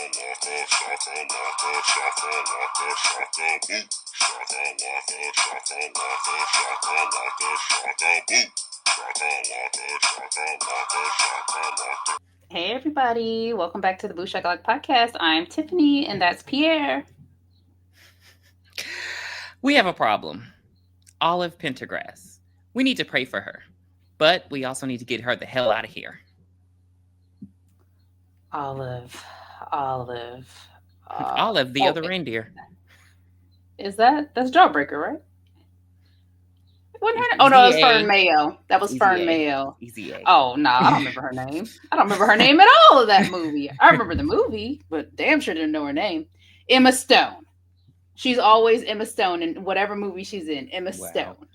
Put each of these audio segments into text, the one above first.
Hey everybody, welcome back to the Boo Shakalaka Podcast. I'm Tiffany and that's Pierre. We have a problem. Olive Pendergrass. We need to pray for her. But we also need to get her the hell out of here. Olive. Olive, the other reindeer. That's Jawbreaker, right? Easy Oh no, it was A. Fern Mayo. That was Easy Fern A. Mayo. Easy A. Oh no, I don't remember her name. I don't remember her name at all of that movie. I remember the movie, but damn sure didn't know her name. Emma Stone. She's always Emma Stone in whatever movie she's in. Emma Stone.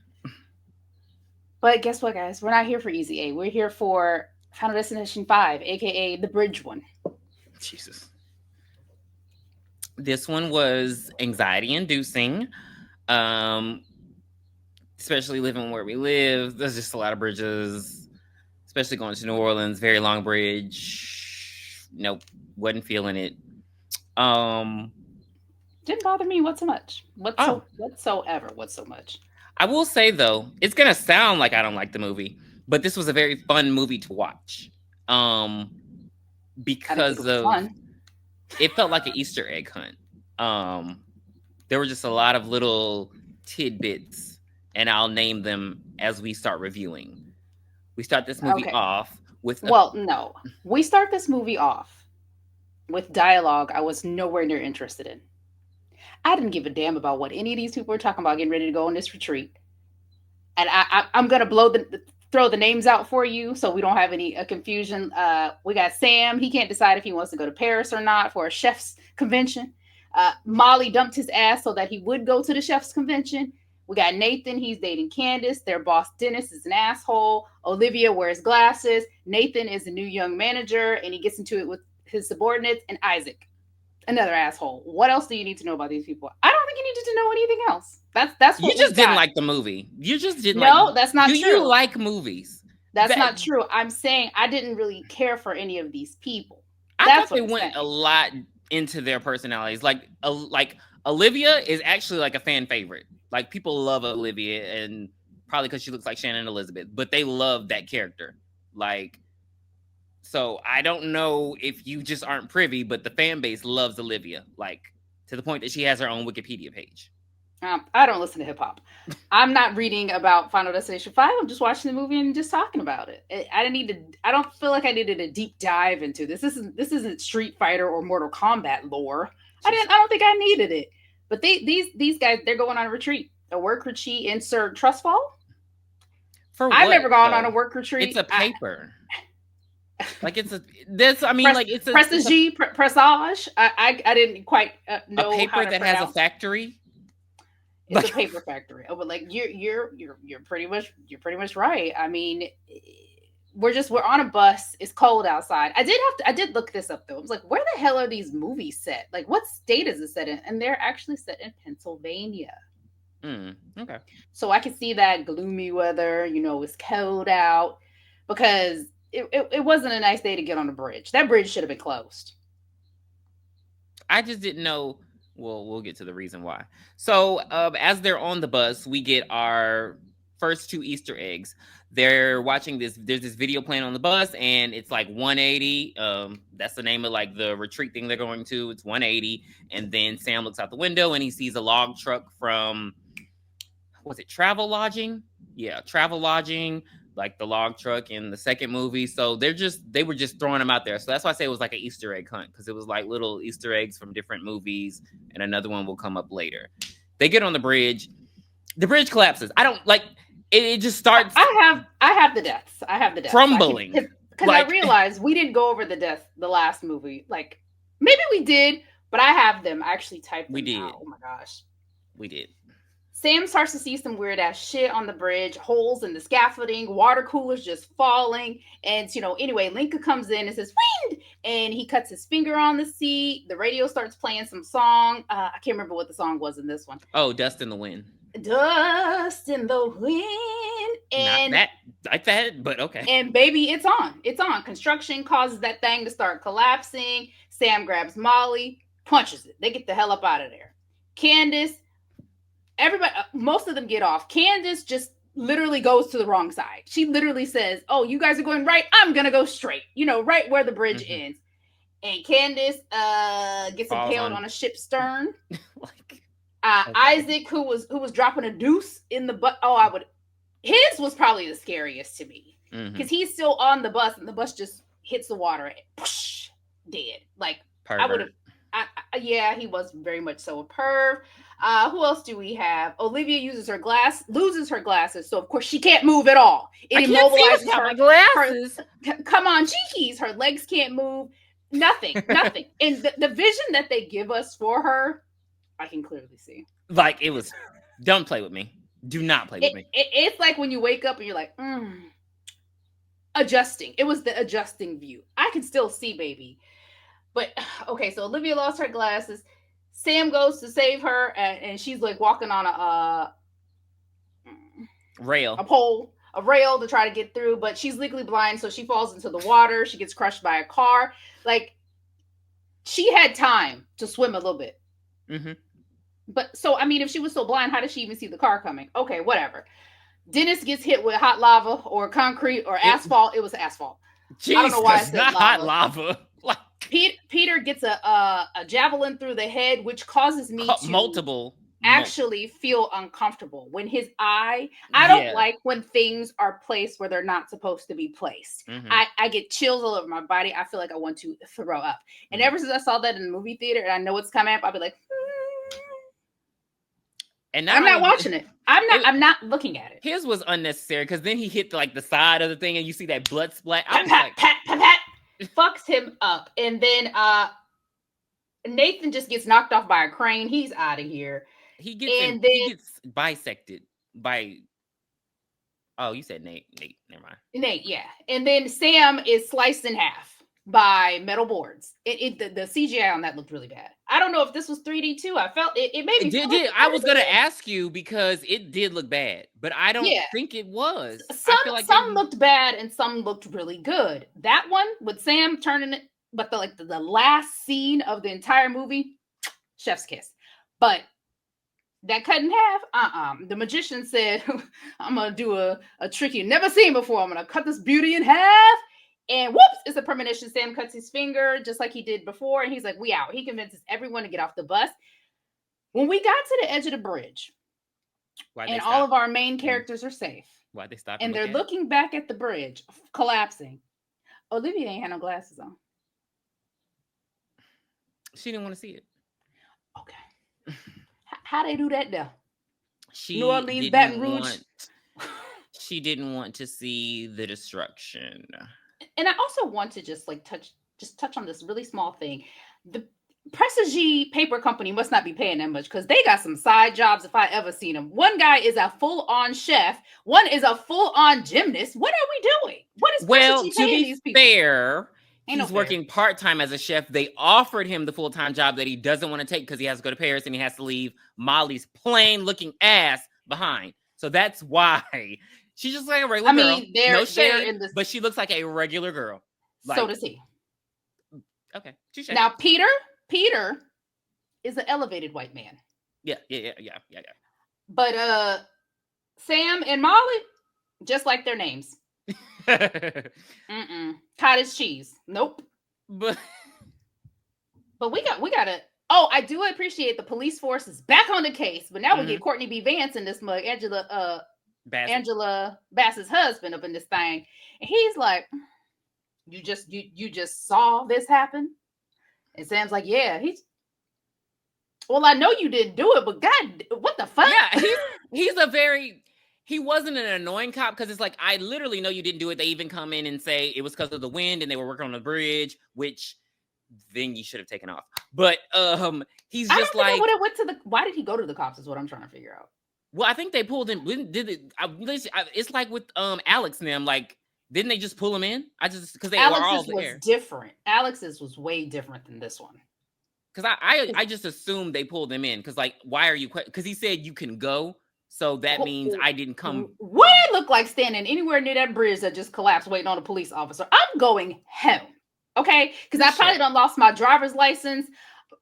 But guess what, guys? We're not here for Easy A. We're here for Final Destination 5, aka the bridge one. Jesus. This one was anxiety-inducing. Especially living where we live. There's just a lot of bridges. Especially going to New Orleans. Very long bridge. Nope. Wasn't feeling it. Didn't bother me whatsoever. I will say, though, it's going to sound like I don't like the movie, but this was a very fun movie to watch. Because it felt like an Easter egg hunt. There were just a lot of little tidbits, and I'll name them as we start reviewing. We start this movie off with... We start this movie off with dialogue I was nowhere near interested in. I didn't give a damn about what any of these people were talking about getting ready to go on this retreat. And I'm going to throw the names out for you so we don't have any confusion. We got Sam. He can't decide if he wants to go to Paris or not for a chef's convention. Molly dumped his ass so that he would go to the chef's convention. We got Nathan. He's dating Candace. Their boss, Dennis, is an asshole. Olivia wears glasses. Nathan is a new young manager, and he gets into it with his subordinates. And Isaac, another asshole. What else do you need to know about these people? I don't think you needed to know anything else. That's what you just didn't like the movie. You just didn't. No, that's not true. Do you like movies? That's not true. I'm saying I didn't really care for any of these people. I thought they went a lot into their personalities. Like Olivia is actually like a fan favorite. Like people love Olivia, and probably because she looks like Shannon Elizabeth, but they love that character. Like, so I don't know if you just aren't privy, but the fan base loves Olivia, like to the point that she has her own Wikipedia page. I don't listen to hip hop. I'm not reading about Final Destination 5. I'm just watching the movie and just talking about it. I don't feel like I needed a deep dive into this. This isn't Street Fighter or Mortal Kombat lore. I don't think I needed it. But these guys, they're going on a retreat, a work retreat. Insert trust fall. I've never gone on a work retreat. It's a paper. Like it's it's a presage. I didn't quite know a paper that has a factory. It's a paper factory. Oh, but like you're pretty much right. I mean, we're on a bus. It's cold outside. I did look this up though. I was like, where the hell are these movies set? Like, what state is it set in? And they're actually set in Pennsylvania. Okay. So I could see that gloomy weather. It's cold out because it wasn't a nice day to get on a bridge. That bridge should have been closed. I just didn't know. Well, we'll get to the reason why. So as they're on the bus, we get our first two Easter eggs. They're watching this. There's this video playing on the bus, and it's like 180. That's the name of like the retreat thing they're going to. It's 180. And then Sam looks out the window and he sees a log truck from, was it Travel Lodging? Yeah, Travel Lodging, like the log truck in the second movie. So they were just throwing them out there. So that's why I say it was like an Easter egg hunt, because it was like little Easter eggs from different movies, and another one will come up later. They get on the bridge. The bridge collapses. I don't like it. Just starts. I have the deaths. Crumbling. Because I realized we didn't go over the death the last movie. Like maybe we did, but I have them. I actually typed them. We did. Out. Oh my gosh. We did. Sam starts to see some weird ass shit on the bridge, holes in the scaffolding, water coolers just falling. And, anyway, Linka comes in and says, wind! And he cuts his finger on the seat. The radio starts playing some song. I can't remember what the song was in this one. Oh, Dust in the Wind. Dust in the wind. And not that, like that, but okay. And baby, it's on. Construction causes that thing to start collapsing. Sam grabs Molly, punches it. They get the hell up out of there. Candace, everybody, most of them get off. Candace just literally goes to the wrong side. She literally says, "Oh, you guys are going right. I'm gonna go straight. Right where the bridge Mm-hmm. ends." And Candace gets Falls impaled on on a ship's stern. like okay. Isaac, who was dropping a deuce in the butt. Oh, I would. His was probably the scariest to me Mm-hmm. because he's still on the bus and the bus just hits the water and whoosh, dead. Like I would have. Pervert. Yeah, he was very much so a perv. Who else do we have? Olivia loses her glasses, so of course she can't move at all. I It can't see immobilizes without my her. Her, glasses. come on, cheekies. Her legs can't move. Nothing, nothing. And the vision that they give us for her, I can clearly see. Like it was. Don't play with me. Do not play with me. It's like when you wake up and you're like, adjusting. It was the adjusting view. I can still see, baby. But okay, so Olivia lost her glasses. Sam goes to save her, and she's like walking on a Rail. pole, a rail to try to get through, but she's legally blind, so she falls into the water. She gets crushed by a car. Like she had time to swim a little bit. Mm-hmm. But so I mean, if she was so blind, how did she even see the car coming? Okay, whatever. Dennis gets hit with hot lava or concrete or It asphalt. It was asphalt. I don't know why I Jesus, said not hot lava. lava. Like Peter gets a javelin through the head, which causes me to multiple. actually feel uncomfortable when his eye. I don't Yeah. like when things are placed where they're not supposed to be placed. Mm-hmm. I get chills all over my body. I feel like I want to throw up. And Mm-hmm. ever since I saw that in the movie theater and I know it's coming up, I'll be like, And not I'm not only watching it. I'm not looking at it. his was unnecessary because then he hit like the side of the thing and you see that blood splat. I Pat was pat like, pat pat pat fucks him up. And then Nathan just gets knocked off by a crane. He's out of here. And he then gets bisected by. Oh, you said Nate. Nate, never mind. Nate, yeah. And then Sam is sliced in half by metal boards. The CGI on that looked really bad. I don't know if this was 3D too. I felt it made It me did, feel like did. I was gonna ask you because it did look bad, but I don't yeah. think it was. I Some feel like some looked bad and some looked really good. That one with Sam turning it, but the last scene of the entire movie, chef's kiss. But that cut in half, the magician said, I'm gonna do a trick you never seen before. I'm gonna cut this beauty in half. And whoops, it's a premonition. Sam cuts his finger just like he did before, and he's like, we out. He convinces everyone to get off the bus. When we got to the edge of the bridge, why they and all stopped. of our main characters are safe, Why they stopped and and look they're at it? looking back at the bridge collapsing, Olivia ain't had no glasses on. She didn't want to see it. Okay. How they do that though? New She Orleans, Baton didn't Rouge. want. She didn't want to see the destruction. And I also want to just like touch on this really small thing. The Prestigy Paper Company must not be paying that much because they got some side jobs if I ever seen them. One guy is a full-on chef. One is a full-on gymnast. What are we doing? What is Well, Prestigy to paying be these people? fair, Ain't no he's fair. working part time as a chef. They offered him the full time job that he doesn't want to take because he has to go to Paris and he has to leave Molly's plain looking ass behind. So that's why she's just like a regular I girl. mean, No they're shade, in the. but she looks like a regular girl. So Like, does he. okay, touche. Now Peter is an elevated white man, Yeah. but Sam and Molly just like their names. Cottage cheese. Nope. but But we gotta. Oh, I do appreciate the police force is back on the case, but now we get Mhm. Courtney B. Vance in this mug, Bassett. Angela Bassett's husband up in this thing, and he's like, "You just saw this happen," and Sam's like, "Yeah." Well, I know you didn't do it, but God, what the fuck? Yeah, he wasn't an annoying cop because it's like I literally know you didn't do it. They even come in and say it was because of the wind and they were working on the bridge, which then you should have taken off. But he's I just don't think like, I went to the. Why did he go to the cops? Is what I'm trying to figure out. well, I think they pulled him. Did it? It's like with Alex and them. Like, didn't they just pull him in? I just because they were all Alex's was there. different. Alex's was way different than this one. Because I just assumed they pulled him in. Because like, why are you? Because he said you can go, so that means I didn't come. What I look like standing anywhere near that bridge that just collapsed, waiting on a police officer? I'm going home. Okay, because You I shut probably up. done lost my driver's license,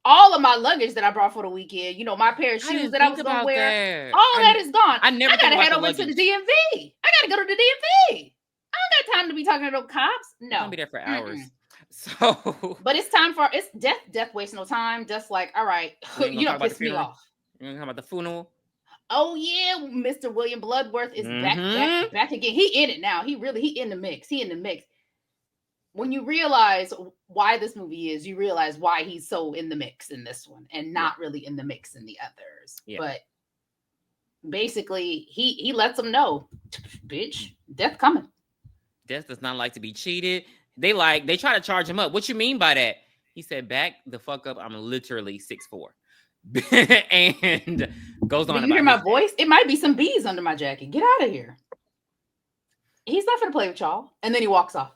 all of my luggage that I brought for the weekend. You know, my pair of I shoes didn't that I think was gonna about wear. that. All that is gone. I I never think gotta about head the over to the luggage. DMV. I gotta go to the DMV. I don't got time to be talking to no cops. You're gonna No. be there for Mm-mm. hours. So But it's time for it's death. Death wastes no time. Just like, all right, we ain't you gonna talk don't about the piss me funeral. off. We're gonna talk about the funeral. Oh yeah, Mr. William Bloodworth is back, back, Mm-hmm. back again. He in it now. He in the mix. He in the mix. When you realize why this movie is, you realize why he's so in the mix in this one and Yeah. not really in the mix in the others. Yeah. But basically, he lets them know, bitch, death coming. Death does not like to be cheated. They try to charge him up. What you mean by that? He said, "Back the fuck up. I'm literally 6'4". And goes Do on you hear about my his day. voice? It might be some bees under my jacket. Get out of here. He's not gonna play with y'all. And then he walks off.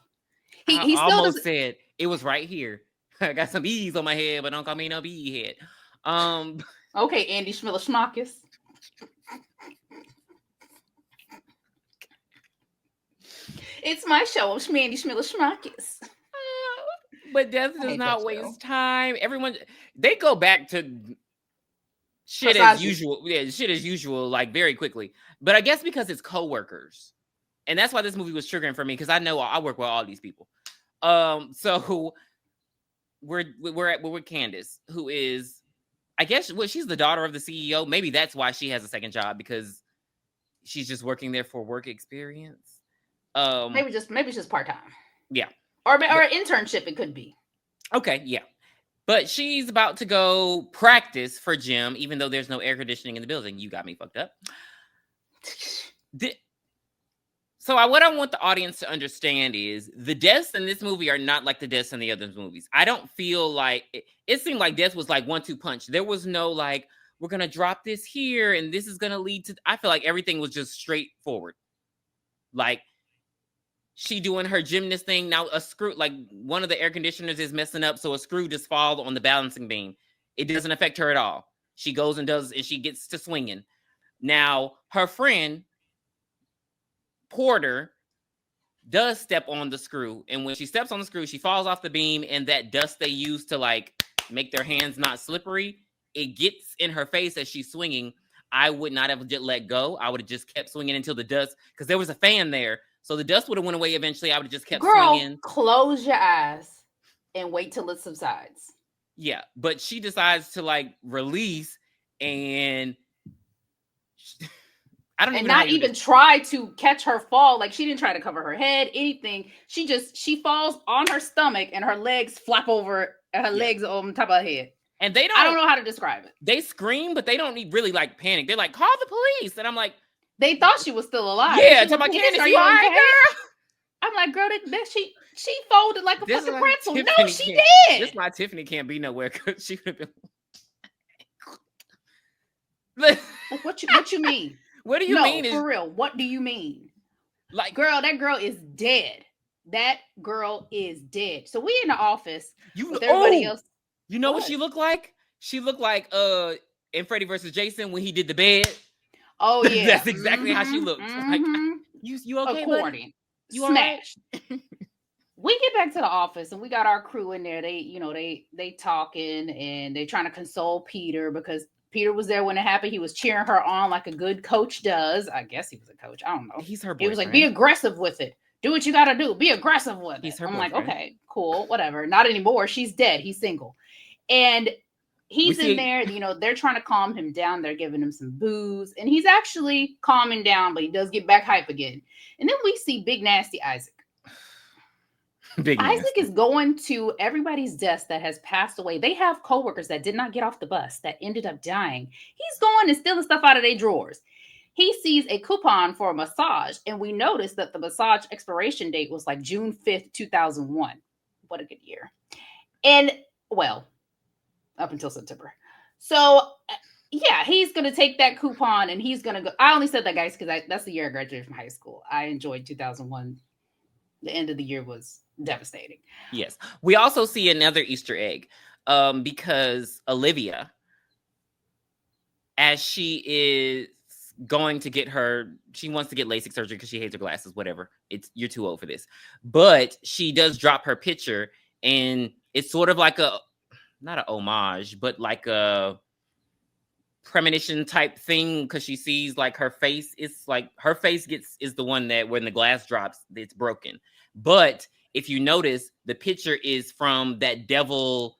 He I he still almost doesn't. said it was right here. I got some bees on my head, but don't call me no bee head. Um, Okay, Andy Schmiller. It's my show. I'm Schmandy Schmiller. but Death I does hate that not show. waste time. Everyone, they go back to shit as Versace. usual. Yeah, shit as usual, like very quickly. But I guess because it's coworkers, and that's why this movie was triggering for me because I know I work with all these people. So we're with Candace, who is, I guess, what she's the daughter of the CEO. Maybe that's why she has a second job because she's just working there for work experience. Um, Maybe it's just part time. yeah, Or but an internship it could be. okay, yeah. But she's about to go practice for gym, even though there's no air conditioning in the building. You got me fucked up. The, So what I want the audience to understand is the deaths in this movie are not like the deaths in the other movies. I don't feel like it seemed like death was like 1-2 punch. There was no like we're gonna drop this here and this is gonna lead to. I feel like everything was just straightforward. Like she doing her gymnast thing now. A screw, like one of the air conditioners is messing up, so a screw just falls on the balancing beam. It doesn't affect her at all. She goes and does, and she gets to swinging. Now her friend Porter does step on the screw, and when she steps on the screw she falls off the beam, and that dust they use to like make their hands not slippery, it gets in her face as she's swinging. I would not have just let go. I would have just kept swinging until the dust, because there was a fan there, so the dust would have went away eventually. I would have just kept Girl, swinging. close your eyes and wait till it subsides. Yeah, but she decides to like release, and I don't And even know how not you even try to catch her fall. Like she didn't try to cover her head, anything. She falls on her stomach and her legs flap over and her yeah. legs on top of her head. And they I don't don't know how to describe it. they scream, but they don't really like panic. They're like, call the police. And I'm like, They thought she was still alive. yeah, She talking was, about police, Candace, are you you all right, okay? girl? I'm like, girl, she folded like a This is fucking why pretzel. No, Tiffany she can't. This is did. why Tiffany can't be nowhere, because she would have been. Like what you mean? What do you No, mean? for Is real. What do you mean? like Girl, that girl is dead. That girl is dead. So we in the office you? with everybody Oh, else. you know what What? she looked like? She looked like in Freddy versus Jason when he did the bed. Oh yeah. That's exactly how she looked. Like, Mm-hmm. you okay, buddy? Accordion. You all right? Smashed. We get back to the office and we got our crew in there. They talking and they trying to console Peter because Peter was there when it happened. He was cheering her on like a good coach does. I guess he was a coach. I don't know. He's her He was like, be boyfriend. aggressive with it. Do what you gotta do. Be aggressive with it. He's her I'm like, boyfriend. okay, cool, whatever. Not anymore. She's dead. He's single. And We he's in see. there, they're trying to calm him down. They're giving him some booze, and he's actually calming down, but he does get back hype again. And then we see Big Nasty Isaac. Big Isaac nasty. is going to everybody's desk that has passed away. They have coworkers that did not get off the bus that ended up dying. He's going and stealing stuff out of their drawers. He sees a coupon for a massage, and we noticed that the massage expiration date was like June 5th, 2001. What a good year. And, well, up until September. So, yeah, he's going to take that coupon and he's going to go. I only said that, guys, because that's the year I graduated from high school. I enjoyed 2001. The end of the year was devastating. Yes. We also see another Easter egg because Olivia, as she is going to get she wants to get LASIK surgery because she hates her glasses, whatever. You're too old for this. But she does drop her picture and it's sort of like a not a homage, but like a premonition type thing because she sees like her face. It's like her face gets is the one that when the glass drops, it's broken. But if you notice, the picture is from that devil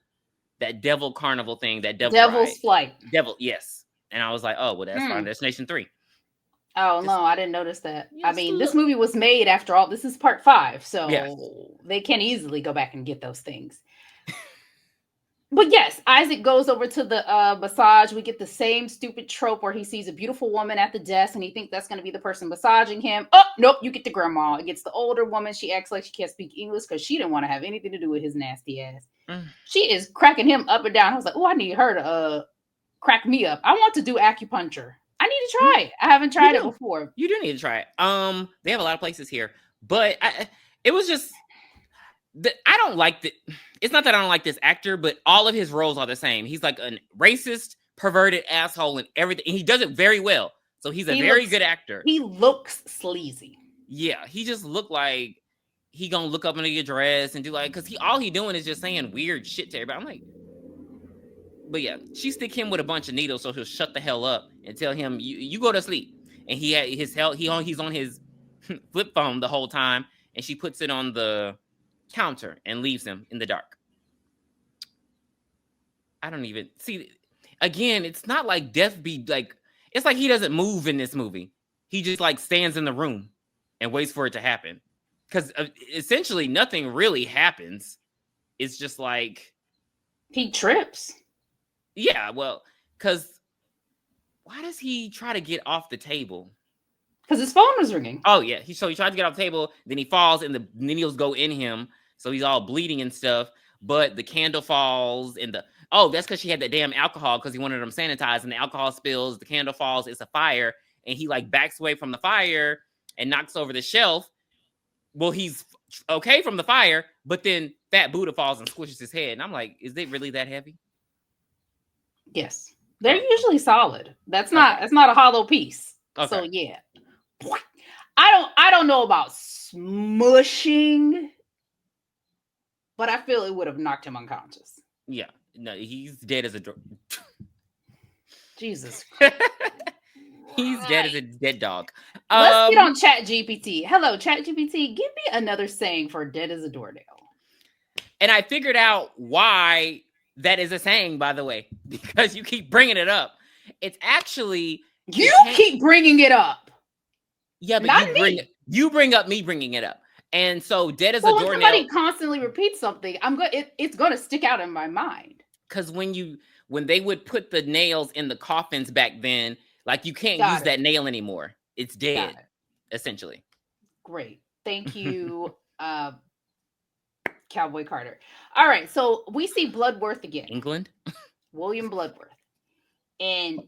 carnival thing, that devil ride. Devil's Flight. Devil, yes. And I was like, oh well, that's Final Hmm. Destination 3. Oh Just no, I didn't notice that. I just a mean, this look. movie was made after all. This is part 5, Yes. so they can easily go back and get those things. But yes, Isaac goes over to the massage. We get the same stupid trope where he sees a beautiful woman at the desk and he thinks that's going to be the person massaging him. Oh, nope, you get the grandma. It gets the older woman. She acts like she can't speak English because she didn't want to have anything to do with his nasty ass. Mm. She is cracking him up and down. I was like, oh, I need her to crack me up. I want to do acupuncture. I need to You try it. I haven't you tried it do. before. You do need to try it. They have a lot of places here, but it was just I don't like the. It's not that I don't like this actor, but all of his roles are the same. He's like a racist, perverted asshole, and everything. And he does it very well. So he's a very good actor. He looks sleazy. Yeah, he just looked like he gonna look up into your dress and do like because all he doing is just saying weird shit to everybody. I'm like, but yeah, she stick him with a bunch of needles so he'll shut the hell up and tell him you go to sleep. And he had his hell he's on his flip phone the whole time, and she puts it on the counter and leaves him in the dark. I don't even see. Again, it's not like death be like. It's like he doesn't move in this movie. He just like stands in the room and waits for it to happen. Because essentially nothing really happens. It's just like he trips. Yeah, well, because why does he try to get off the table? Because his phone was ringing. Oh yeah, he tried to get off the table, then he falls, and the needles go in him, so he's all bleeding and stuff. But the candle falls, and that's because she had that damn alcohol because he wanted them sanitized, and the alcohol spills, the candle falls, it's a fire, and he like backs away from the fire and knocks over the shelf. Well, he's okay from the fire, but then Fat Buddha falls and squishes his head, and I'm like, is it really that heavy? Yes, they're usually solid. That's not a hollow piece. Okay. So yeah, I don't know about smushing, but I feel it would have knocked him unconscious. Yeah, no, he's dead as a Jesus. He's dead as a dead dog. Let's get on ChatGPT. Hello, ChatGPT. Give me another saying for dead as a doornail. And I figured out why that is a saying, by the way, because you keep bringing it up. It's actually you keep bringing it up. Yeah, but not you bring up me bringing it up, and so dead as a doornail. When somebody constantly repeats something, it's going to stick out in my mind. Because when they would put the nails in the coffins back then, like you can't use that nail anymore. It's dead, essentially. Great, thank you. Cowboy Carter. All right, so we see Bloodworth again. England? William Bloodworth. And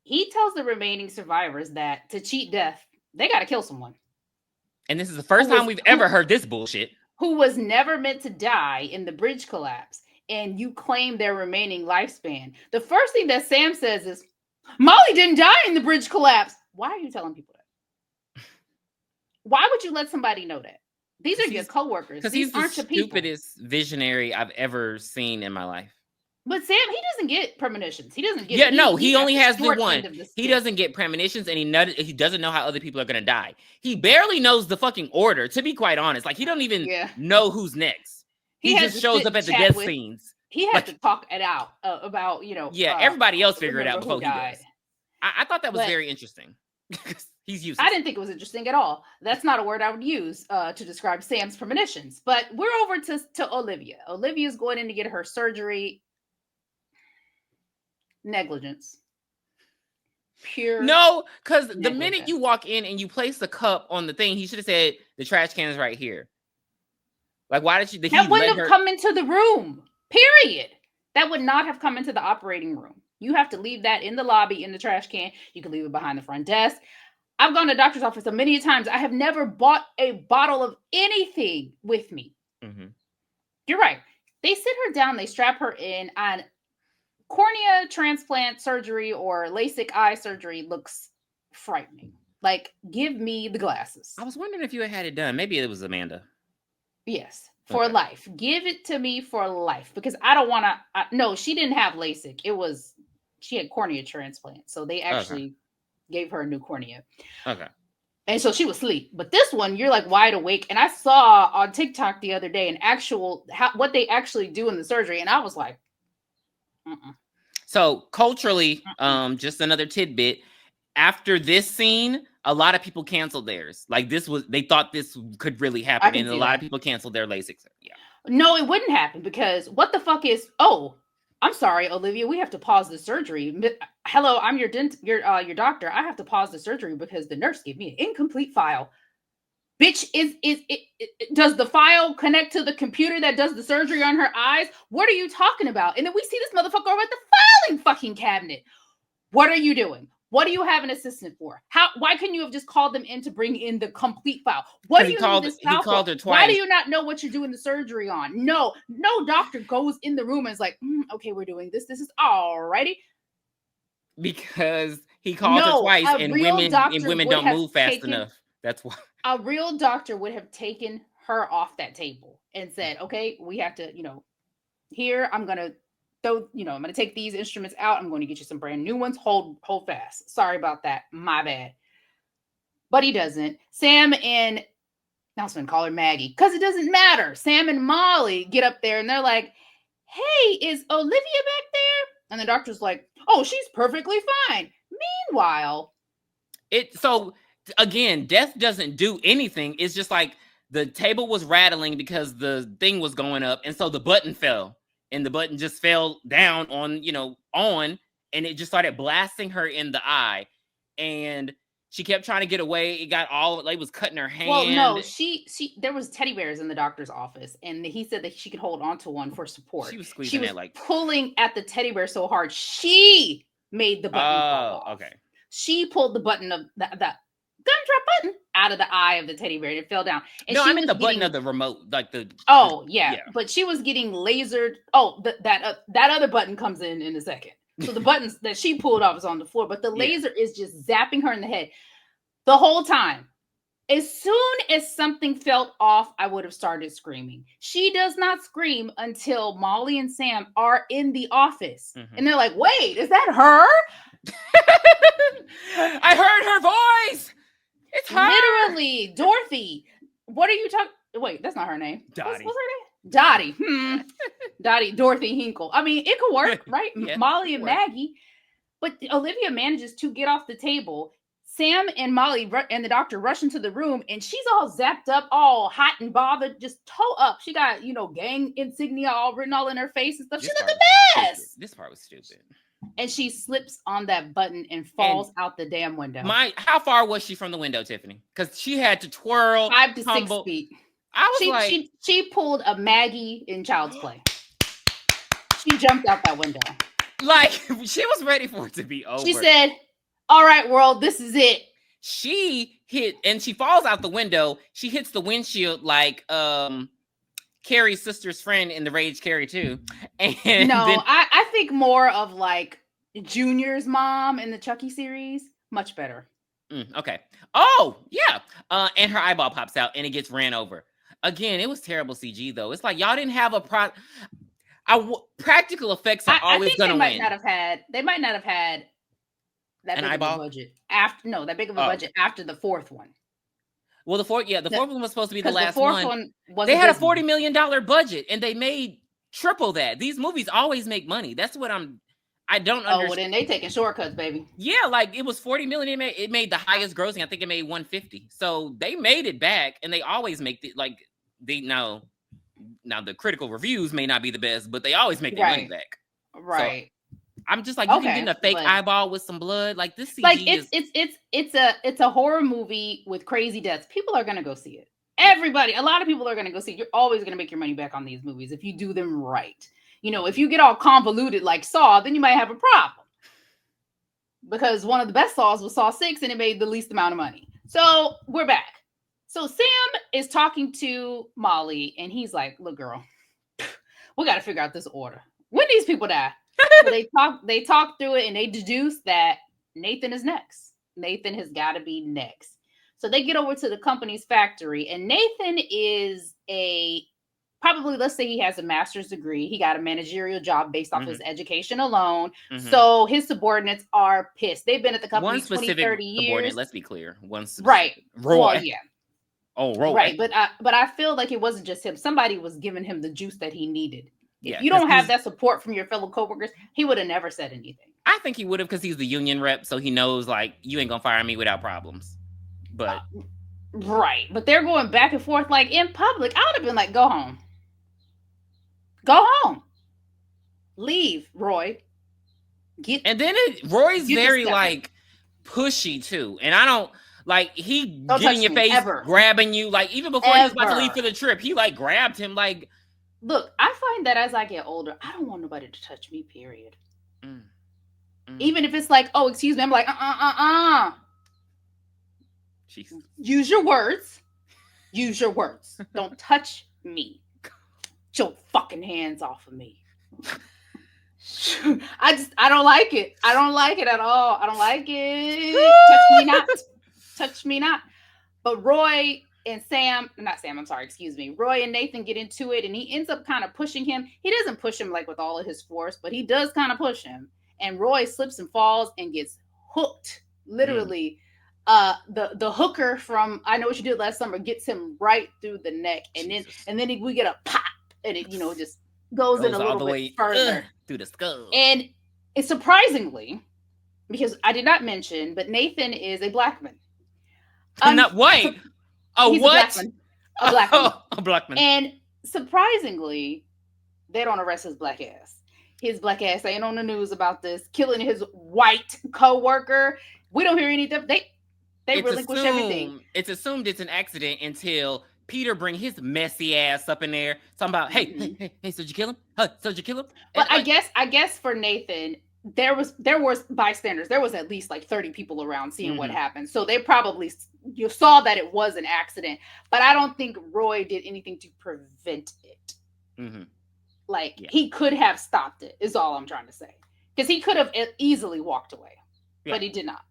he tells the remaining survivors that to cheat death, they got to kill someone. And this is the first time we've ever heard this bullshit. Who was never meant to die in the bridge collapse, and you claim their remaining lifespan. The first thing that Sam says is, Molly didn't die in the bridge collapse. Why are you telling people that? Why would you let somebody know that? These are your coworkers. Because he's the stupidest visionary I've ever seen in my life. But Sam, he doesn't get premonitions. He doesn't get. Yeah, he only has the one. He doesn't get premonitions, and he doesn't know how other people are going to die. He barely knows the fucking order. To be quite honest, like he don't even know who's next. He just shows up at the death scenes. He had to talk it out about Yeah, everybody else figured it out before he does. I thought that was very interesting. He's useless. I didn't think it was interesting at all. That's not a word I would use to describe Sam's premonitions. But we're over to Olivia. Olivia's going in to get her surgery. Negligence. Pure. No, because the minute you walk in and you place the cup on the thing, he should have said the trash can is right here. Like, why did you? That wouldn't have come into the room. Period. That would not have come into the operating room. You have to leave that in the lobby in the trash can. You can leave it behind the front desk. I've gone to the doctor's office so many times. I have never bought a bottle of anything with me. Mm-hmm. You're right. They sit her down. They strap her in on cornea transplant surgery or LASIK eye surgery looks frightening. Like, give me the glasses. I was wondering if you had it done. Maybe it was Amanda. Yes. For Okay. life. Give it to me for life because I don't want to. No, she didn't have LASIK. She had cornea transplant. So they Okay. actually gave her a new cornea. Okay. And so she was asleep. But this one, you're like wide awake. And I saw on TikTok the other day an actual, what they actually do in the surgery. And I was like, mm-mm, So culturally, mm-mm. just another tidbit. After this scene, a lot of people canceled theirs. Like this was, they thought this could really I happen, can and a see lot of that. people canceled their LASIK. Yeah. No, it wouldn't happen because what the fuck is, oh, I'm sorry, Olivia. We have to pause the surgery. Hello, I'm your doctor. I have to pause the surgery because the nurse gave me an incomplete file. Bitch, does the file connect to the computer that does the surgery on her eyes? What are you talking about? And then we see this motherfucker over at the filing fucking cabinet. What are you doing? What do you have an assistant for? Why couldn't you have just called them in to bring in the complete file? What Because do you need this he file for? called her Why do twice you not know what you're doing the surgery on? No doctor goes in the room and is like, okay, we're doing this. This is alrighty. because he called her No, twice, and women don't move fast enough. That's why. a real doctor would have taken her off that table and said, okay, we have to, here, I'm going to I'm going to take these instruments out. I'm going to get you some brand new ones. Hold fast. Sorry about that. My bad. But he doesn't. Sam and I was going to call her Maggie because it doesn't matter. Sam and Molly get up there and they're like, hey, is Olivia back there? And the doctor's like, oh, she's perfectly fine. Meanwhile, So again, death doesn't do anything. It's just like the table was rattling because the thing was going up, and so the button fell, and the button just fell down on, and it just started blasting her in the eye, and she kept trying to get away. It got all like, it was cutting her well, hand. no, she there was teddy bears in the doctor's office, and he said that she could hold onto one for She support. was She squeezing was it like, pulling at the teddy bear so hard she made the button fall oh, off. okay. She pulled the button of that gumdrop button out of the eye of the teddy bear and it fell down. And No, I she meant was the button of getting the remote, like the oh yeah, yeah. but she was getting lasered. Oh, that other button comes in a second. So the buttons that she pulled off is on the floor, but the Yeah. laser is just zapping her in the head the whole time. As soon as something felt off, I would have started screaming. She does not scream until Molly and Sam are in the office. Mm-hmm. And they're like, wait, is that her? I heard her voice. It's her. Literally, Dorothy. What are you talking? Wait, that's not her name. What's Dottie. her name? Dottie. Dottie, Dorothy Hinkle. I mean, it could work, right? Yeah, Molly it and worked. Maggie. But Olivia manages to get off the table. Sam and Molly and the doctor rush into the room, and she's all zapped up, all hot and bothered, just toe up. She got, gang insignia all written all in her face and stuff. She This looked part was a stupid. mess. This part was stupid. And she slips on that button and And falls out the damn window. how far was she from the window, Tiffany? Because she had to twirl, 5 to 6 tumble. feet. I was She like, she pulled a Maggie in Child's Play. She jumped out that window. like she was ready for it to be over. She said, "All right, world, this is it." She hit, and she falls out the window. She hits the windshield like Carrie's sister's friend in the Rage Carrie 2. And No, then I think more of like Junior's mom in the Chucky series. Much better. okay. Oh, yeah. And her eyeball pops out and it gets ran over. Again, it was terrible CG though. It's like y'all didn't have practical effects are I always think gonna they might win. not have had. They might not have had that An big eyeball? of a budget after. No, that big of a budget after the fourth one. Well, the fourth one was supposed to be the Because the last fourth one. one was They a had a Disney. $40 million budget and they made triple that. These movies always make money. That's what I don't understand. Oh, well, then they taking shortcuts, baby. Yeah, like it was 40 million. It made the highest grossing. I think it made 150. So they made it back, and they always make it like they now the critical reviews may not be the best, but they always make their money back. Right. So I'm just like, you can get a fake eyeball with some blood. Like this CG like it's a horror movie with crazy deaths. People are gonna go see it. Everybody, a lot of people are gonna go see it. You're always gonna make your money back on these movies if you do them right. If you get all convoluted like Saw, then you might have a problem. Because one of the best Saws was Saw 6 and it made the least amount of money. So we're back. So Sam is talking to Molly and he's like, look, girl, we got to figure out this order. When these people die? So they talk through it and they deduce that Nathan is next. Nathan has got to be next. So they get over to the company's factory and Nathan is a probably, let's say he has a master's degree. He got a managerial job based off his Mm-hmm. education alone. Mm-hmm. So his subordinates are pissed. They've been at the One company 20, specific 30 subordinate. years. Let's be clear. One Right. specific. Well, Roy. yeah. Oh, Roy. Right. But I feel like it wasn't just him. Somebody was giving him the juice that he needed. If Yeah, you because don't have he's. that support from your fellow coworkers, he would have never said anything. I think he would have because he's the union rep, so he knows like you ain't gonna fire me without problems. But Right. But they're going back and forth like in public. I would have been like, go home. Go home. Leave, Roy. Get and then Roy's get this very done. like pushy too, and I don't like he Don't get in touch your me face, ever. grabbing you. Like even before he was about to leave Ever. for the trip, he like grabbed him. Like, Look, I find that as I get older, I don't want nobody to touch me, period. mm, mm, Even if it's like, oh, excuse me, I'm like, Jesus. Use your words. Use your words. Don't touch me. Get your fucking hands off of me. I don't like it. I don't like it at all. I don't like it. Touch me not. Touch me not. But Roy and Sam, not Sam, I'm sorry, excuse me. Roy and Nathan get into it and he ends up kind of pushing him. He doesn't push him like with all of his force, but he does kind of push him. And Roy slips and falls and gets hooked. Mm, Literally. The hooker from I Know What You Did Last Summer gets him right through the neck. And then Jesus. and then we get a pop and it, just goes in a Goes all little the bit way further. through the skull. And it's surprisingly, because I did not mention, but Nathan is a black man. Not wait. A He's a black what? man. A black man. A black man. And surprisingly, they don't arrest his black ass. His black ass ain't on the news about this, killing his white co-worker. We don't hear anything. They relinquish everything. It's assumed it's an accident until Peter bring his messy ass up in there talking about, hey, Mm-mm. hey, hey, hey, so did you kill him? Huh, so did you kill him? But And like, I guess for Nathan, there was bystanders. There was at least like 30 people around seeing what mm-hmm, happened. So they probably you saw that it was an accident. But I don't think Roy did anything to prevent it. mm-hmm, Like yeah, he could have stopped it. Is all I'm trying to say. Because he could have easily walked away, yeah, but he did not.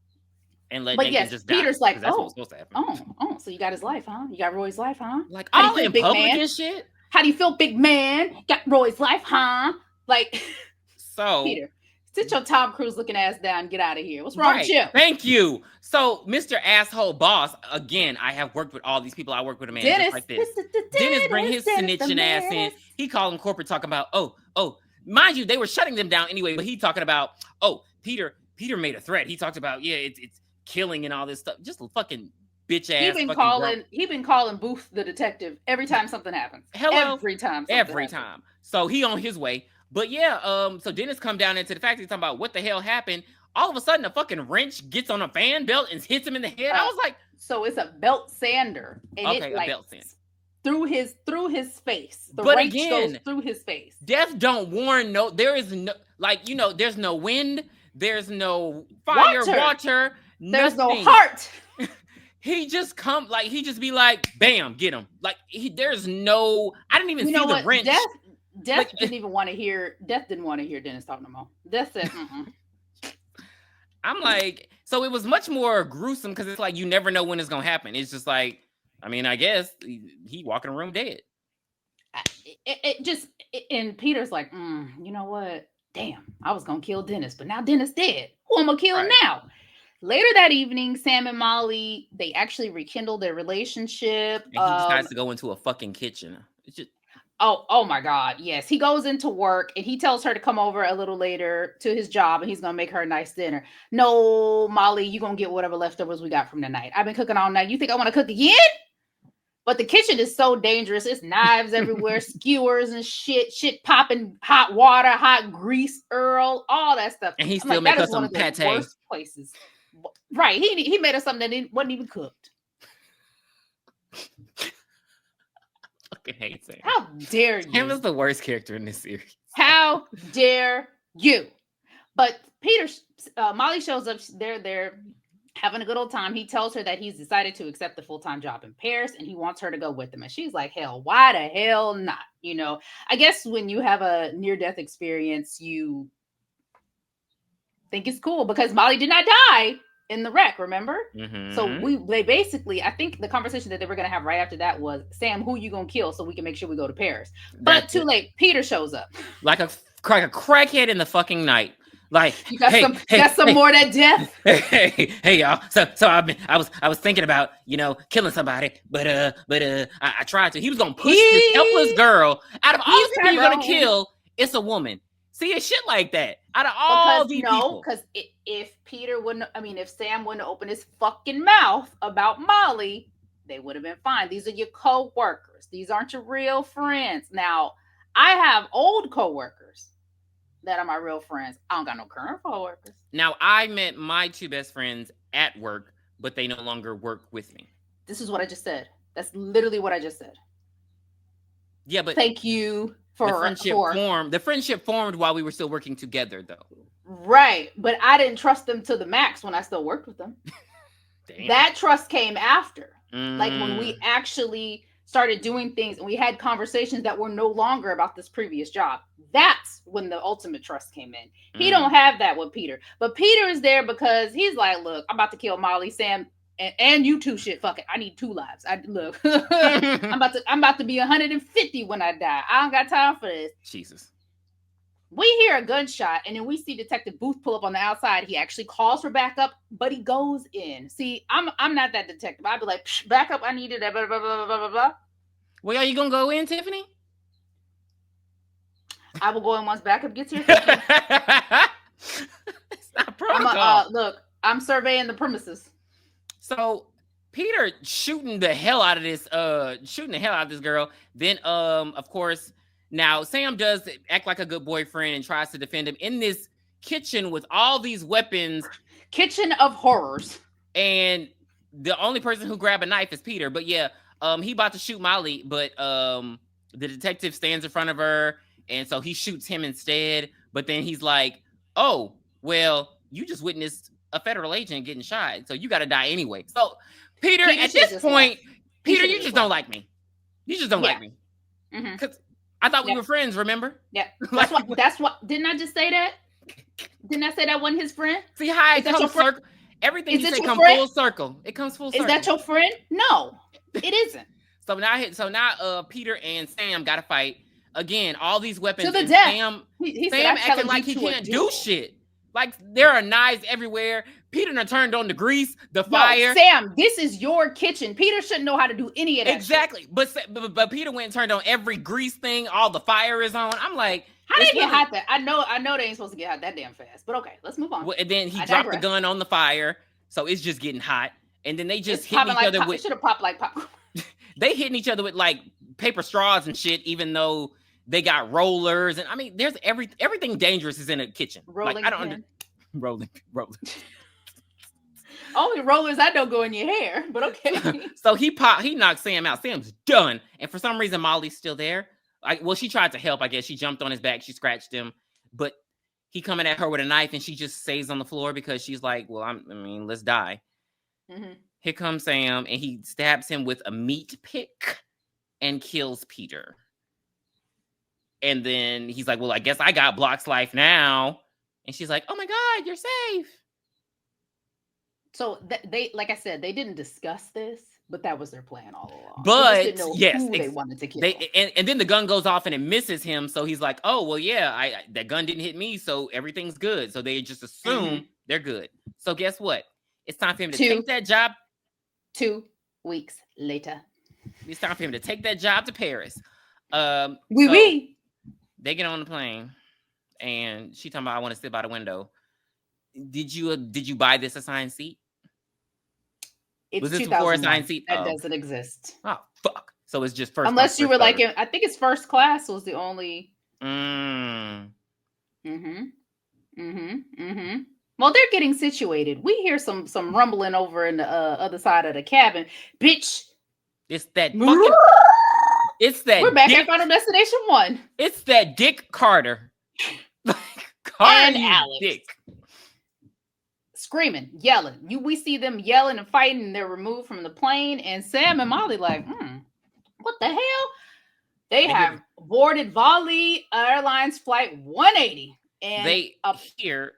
and let But Nathan yes, just die Peter's like, because that's what was supposed to happen. so you got his life, huh? You got Roy's life, huh? Like How do you all feel, in big public man? and shit. How do you feel, big man? Got Roy's life, huh? Like, So Peter, sit your Tom Cruise looking ass down and get out of here. What's wrong with you? thank you. So Mr. Asshole Boss, again, I have worked with all these people. I work with a man just like this. Dennis bring his snitching ass in. He calling corporate talking about, oh, mind you, they were shutting them down anyway, but he talking about, oh, Peter made a threat. He talked about, yeah, it's killing and all this stuff. Just a fucking bitch ass He been calling Booth the detective every time something happens. Hello. Every time Every time. So he on his way. But yeah, so Dennis come down into the factory talking about what the hell happened. All of a sudden, a fucking wrench gets on a fan belt and hits him in the head. I was like, so it's a belt sander, and okay, it a like belt sander through his face. The but wrench again, goes through his face. Death don't warn. No, there is no like there's no wind, there's no fire, water there's nothing. no heart. He just come like he just be like, bam, get him. Like there's no. I didn't even see the wrench. Death like, didn't even want to hear. Death didn't want to hear Dennis talk no more. Death said, "Mm-mm." I'm like, so it was much more gruesome because it's like you never know when it's gonna happen. It's just like, I mean, I guess he walking around dead. And Peter's like, you know what? Damn, I was gonna kill Dennis, but now Dennis dead. Who am I gonna kill now? Later that evening, Sam and Molly, they actually rekindle their relationship. And he decides to go into a fucking kitchen. It's just oh my God. Yes. He goes into work and he tells her to come over a little later to his job and he's going to make her a nice dinner. No, Molly, you're going to get whatever leftovers we got from tonight. I've been cooking all night. You think I want to cook again? But the kitchen is so dangerous. It's knives everywhere, skewers and shit popping, hot water, hot grease, Earl, all that stuff. And he still make us some pate. Worst places. Right. He made us something that wasn't even cooked. Fucking hate Sam. How dare you? Sam is the worst character in this series. How dare you? But Molly shows up. They're there having a good old time. He tells her that he's decided to accept the full-time job in Paris and he wants her to go with him. And she's like, hell, why the hell not? I guess when you have a near-death experience, you think it's cool because Molly did not die. in the wreck, remember? So Mm-hmm. they basically, I think the conversation that they were gonna have right after that was, Sam, who you gonna kill so we can make sure we go to Paris? But That's too it. late. Peter shows up. Like a crackhead in the fucking night. Like, You got hey, some. You got hey, some hey, more of that death. hey, y'all. So I was thinking about, killing somebody, but I tried to. He was gonna push this helpless He girl out of all he's the people you're gonna Tyrone. kill. It's a woman. See, it's shit like that. Out of Because all these no, people, because if Peter wouldn't, I mean, if Sam wouldn't open his fucking mouth about Molly, they would have been fine. These are your co-workers. These aren't your real friends. Now, I have old co-workers that are my real friends. I don't got no current co-workers. now I met my two best friends at work, but they no longer work with me. This is what I just said. That's literally what I just said. Yeah, but Thank you for the friendship formed while we were still working together, though. right, but I didn't trust them to the max when I still worked with them. Damn. That trust came after. Like when Mm, we actually started doing things and we had conversations that were no longer about this previous job. That's when the ultimate trust came in. He mm. don't have that with Peter. But Peter is there because he's like, look, I'm about to kill Molly, Sam, and you two shit. Fuck it. I need two lives. I look. I'm about to be 150 when I die. I don't got time for this. Jesus. We hear a gunshot, and then we see Detective Booth pull up on the outside. He actually calls for backup, but he goes in. See, I'm not that detective. I'd be like, backup, I needed that, blah, blah, blah, blah, blah, blah. Well, are you gonna go in, Tiffany? I will go in once backup gets here. Thank you. It's not I'm protocol. look, I'm surveying the premises. So Peter shooting the hell out of this girl. Then of course, now Sam does act like a good boyfriend and tries to defend him in this kitchen with all these weapons, Kitchen of horrors. and the only person who grabbed a knife is Peter. But yeah, he about to shoot Molly, but the detective stands in front of her, and so he shoots him instead. But then he's like, "Oh, well, you just witnessed a federal agent getting shot, so you got to die anyway." So Peter, Peter at should have this just point, left. He Peter, should have you just just don't left. like me. You just don't Yeah. like me Mm-hmm. because I thought we Yep. were friends. Remember? Yeah. Like, That's what. Didn't I just say that? Didn't I say that wasn't his friend? see how Is it that your comes friend? circle. Everything Is you it say your come friend? full circle. It comes full Is that circle. your friend? No, it isn't. So now Peter and Sam got to fight again. All these To weapons, the and death. Sam He said, Sam I acting challenge like you he to a can't do duel. shit. Like there are knives everywhere. Peter done turned on the grease, the Yo, fire. Sam, this is your kitchen. Peter shouldn't know how to do any of that shit. Exactly. But Peter went and turned on every grease thing. All the fire is on. I'm like, How it's they get really. hot that I know they ain't supposed to get hot that damn fast. But okay, let's move on. And then he I dropped the digress. gun on the fire, so it's just getting hot. And then they It's just hitting popping each like other pop. It with should have popped like popcorn. they hitting each other with like paper straws and shit, even though they got rollers. And I mean, there's everything dangerous is in a kitchen. Like I Rolling don't under pin. rolling. Only rollers I know go in your hair, but okay. So he knocks Sam out. Sam's done. And for some reason, Molly's still there. She tried to help, I guess. She jumped on his back, she scratched him, but he coming at her with a knife, and she just stays on the floor because she's like, well, let's die. Mm-hmm. Here comes Sam, and he stabs him with a meat pick and kills Peter. And then he's like, well, I guess I got Block's life now. And she's like, oh my God, you're safe. So they, like I said, they didn't discuss this, but that was their plan all along. They just But didn't know yes, who they wanted to kill. and then the gun goes off and it misses him. So he's like, oh, well, yeah, that gun didn't hit me. So everything's good. So they just assume they're good. So guess what? It's time for him to take that job. 2 weeks later. It's time for him to take that job to Paris. Oui. They get on the plane, and she talking about, I want to sit by the window. Did you buy this assigned seat? It's Was this before assigned 2001. seat? That doesn't exist. Oh fuck! So it's just first. Unless you first were like, third. I think it's first class was the only. Mm. Well, they're getting situated. We hear some rumbling over in the other side of the cabin. Bitch. It's that fucking. It's that. We're back at Final Destination 1. It's that Dick Carter. Carter, And Alex. Dick. Screaming, yelling. We see them yelling and fighting, and they're removed from the plane. And Sam and Molly like, what the hell? They have boarded Volley Airlines Flight 180, and They hear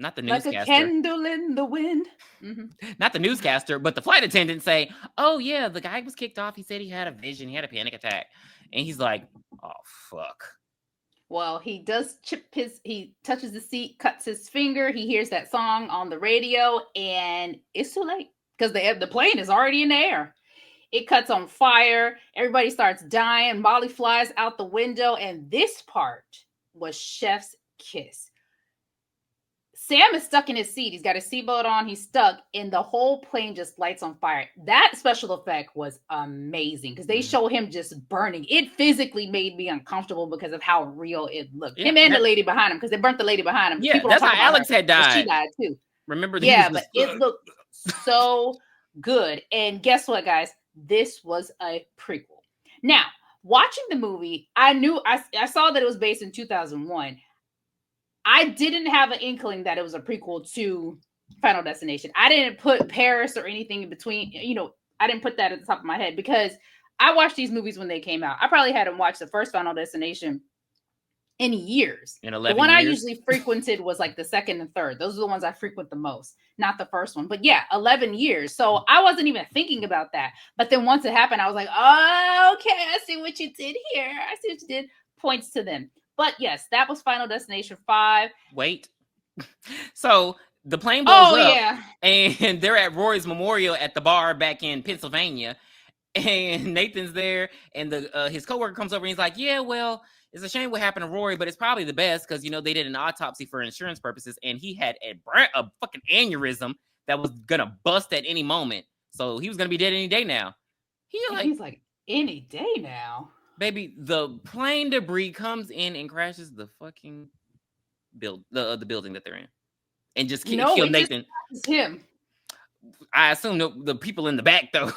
not the Like a newscaster, candle in the wind. Mm-hmm. not the newscaster, but the flight attendant say, "Oh yeah, the guy was kicked off. He said he had a vision. He had a panic attack," and he's like, "Oh fuck." Well, he does he touches the seat, cuts his finger. He hears that song on the radio, and it's too late because the plane is already in the air. It cuts on fire. Everybody starts dying. Molly flies out the window, and this part was Chef's kiss. Sam is stuck in his seat. He's got his seatbelt on. He's stuck, and the whole plane just lights on fire. That special effect was amazing because they show him just burning. It physically made me uncomfortable because of how real it looked. Yeah, Him and the lady behind him, because they burnt the lady behind him. yeah, People don't that's talk how about her, Alex had but she died. died too. Remember, he was Yeah, but just it looked so good. And guess what, guys? This was a prequel. Now, watching the movie, I saw that it was based in 2001. I didn't have an inkling that it was a prequel to Final Destination. I didn't put Paris or anything in between. I didn't put that at the top of my head because I watched these movies when they came out. I probably hadn't watched the first Final Destination in years. in The 11 one I years. usually frequented was like the second and third. Those are the ones I frequent the most, not the first one. But yeah, 11 years. So I wasn't even thinking about that. But then once it happened, I was like, oh, okay, I see what you did here. I see what you did. Points to them. But yes, that was Final Destination 5. Wait. So the plane blows Oh, up, yeah. and they're at Roy's memorial at the bar back in Pennsylvania, and Nathan's there, and his coworker comes over and he's like, "Yeah, well, it's a shame what happened to Rory, but it's probably the best because they did an autopsy for insurance purposes, and he had a fucking aneurysm that was gonna bust at any moment, so he was gonna be dead any day now." He's like, any day now. Baby, the plane debris comes in and crashes the fucking the building that they're in, and just kill It Nathan. just him. I assume the people in the back though.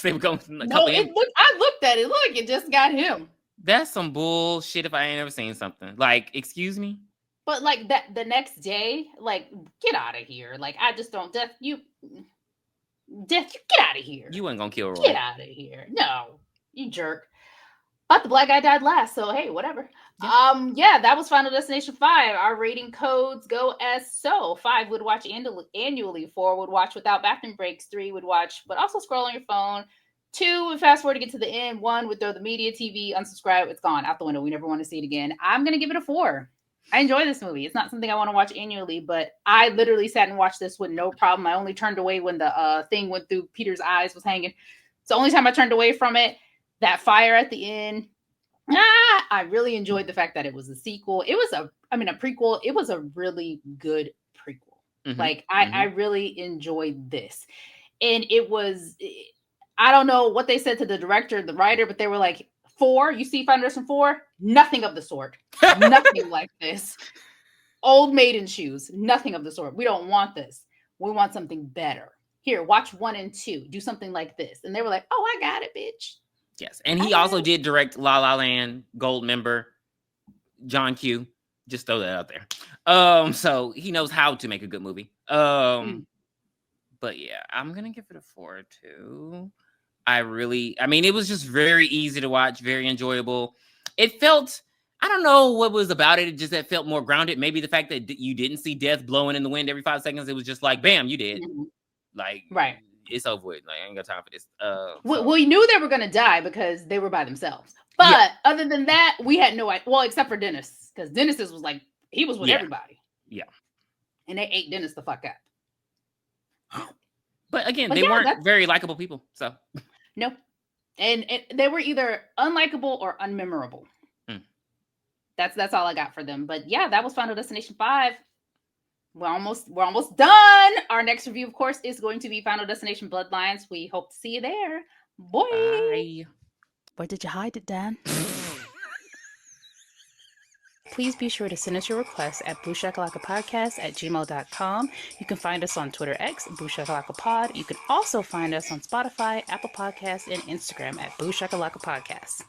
They were going a No, couple in. I looked at it. Look, it just got him. That's some bullshit. If I ain't ever seen something like, excuse me. But like that, the next day, like, get out of here. Like, I just don't. Death, you get out of here. You ain't gonna kill Roy. Get out of here. No, you jerk. But the black guy died last, so hey, whatever. Yeah, that was Final Destination 5. Our rating codes go as so. 5 would watch annually. 4 would watch without bathroom breaks. 3 would watch, but also scroll on your phone. 2 would fast forward to get to the end. 1 would throw the media TV, unsubscribe. It's gone out the window. We never want to see it again. I'm gonna give it a 4. I enjoy this movie. It's not something I want to watch annually, but I literally sat and watched this with no problem. I only turned away when the thing went through Peter's eyes was hanging. It's the only time I turned away from it. That fire at the end. I really enjoyed the fact that it was a sequel. It was a prequel. It was a really good prequel. Mm-hmm. Like I really enjoyed this. And it was, I don't know what they said to the director, the writer, but they were like, 4, you see Final Destination 4? Nothing of the sort. Nothing like this. Old maiden shoes. Nothing of the sort. We don't want this. We want something better. Here, watch 1 and 2. Do something like this. And they were like, oh, I got it, bitch. Yes. And he also did direct La La Land, Gold Member, John Q. Just throw that out there. So he knows how to make a good movie. But yeah, I'm gonna give it a 4 too. It was just very easy to watch, very enjoyable. It felt, I don't know what was about it. It just that felt more grounded. Maybe the fact that you didn't see death blowing in the wind every 5 seconds. It was just like, bam, you did. Mm-hmm. Like, right. It's over with. Like, I ain't got time for this. We knew they were gonna die because they were by themselves. But other than that, we had no idea. Well, except for Dennis, because Dennis was like, he was with everybody. Yeah. And they ate Dennis the fuck up. But again, they weren't very likable people. So no. And they were either unlikable or unmemorable. That's all I got for them. But yeah, that was Final Destination 5. We're almost done. Our next review, of course, is going to be Final Destination Bloodlines. We hope to see you there. Boy. Bye. Where did you hide it, Dan? Please be sure to send us your requests at booshakalakapodcast@gmail.com. You can find us on Twitter X, booshakalakapod. You can also find us on Spotify, Apple Podcasts, and Instagram at booshakalakapodcast.